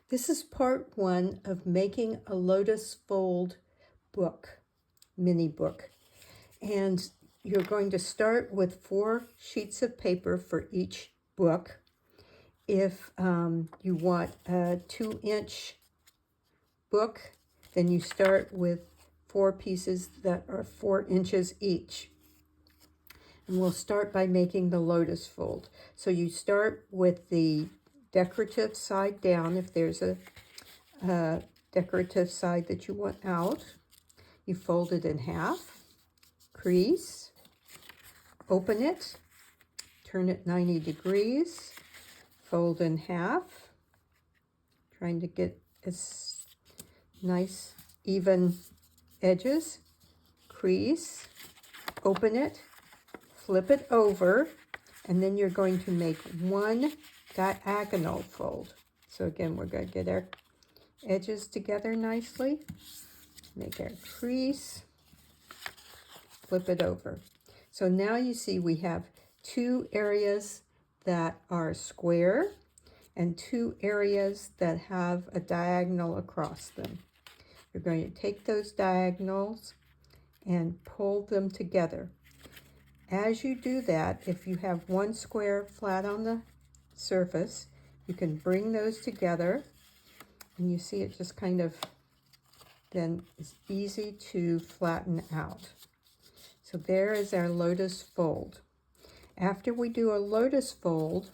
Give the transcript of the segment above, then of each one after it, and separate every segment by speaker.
Speaker 1: This is part 1 of making a Lotus fold book, mini book. And you're going to start with 4 sheets of paper for each book. If you want a 2-inch book, then you start with 4 pieces that are 4 inches each. And we'll start by making the Lotus fold. So you start with the decorative side down. If there's a decorative side that you want out, you fold it in half, crease, open it, turn it 90 degrees, fold in half, trying to get as nice even edges, crease, open it, flip it over, and then you're going to make 1 diagonal fold. So again, we're going to get our edges together nicely, make our crease, flip it over. So now you see we have 2 areas that are square and 2 areas that have a diagonal across them. You're going to take those diagonals and pull them together. As you do that, if you have 1 square flat on the surface, you can bring those together, and you see it just kind of then is easy to flatten out. So there is our Lotus fold. After we do a Lotus fold,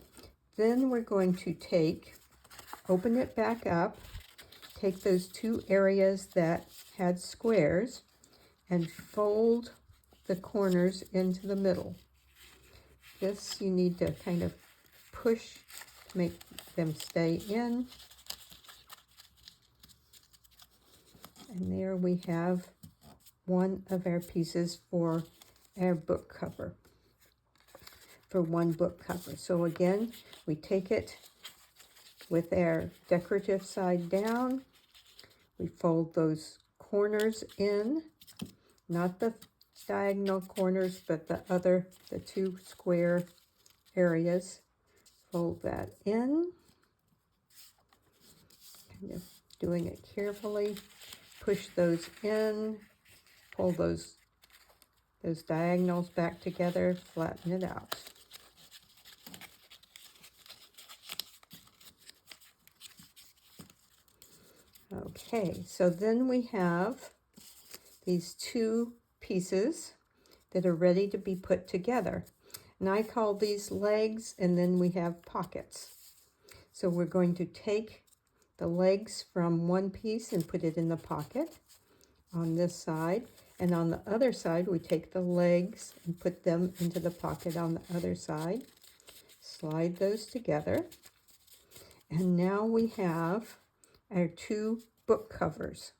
Speaker 1: then we're going to open it back up, take those 2 areas that had squares, and fold the corners into the middle. This you need to kind of push to make them stay in. And there we have one of our pieces for our book cover, for 1 book cover. So again, we take it with our decorative side down, we fold those corners in, not the diagonal corners, but the 2 square areas. Fold that in, kind of doing it carefully. Push those in, pull those diagonals back together, flatten it out. Okay, so then we have these 2 pieces that are ready to be put together. And I call these legs, and then we have pockets. So we're going to take the legs from 1 piece and put it in the pocket on this side. And on the other side, we take the legs and put them into the pocket on the other side. Slide those together. And now we have our 2 book covers.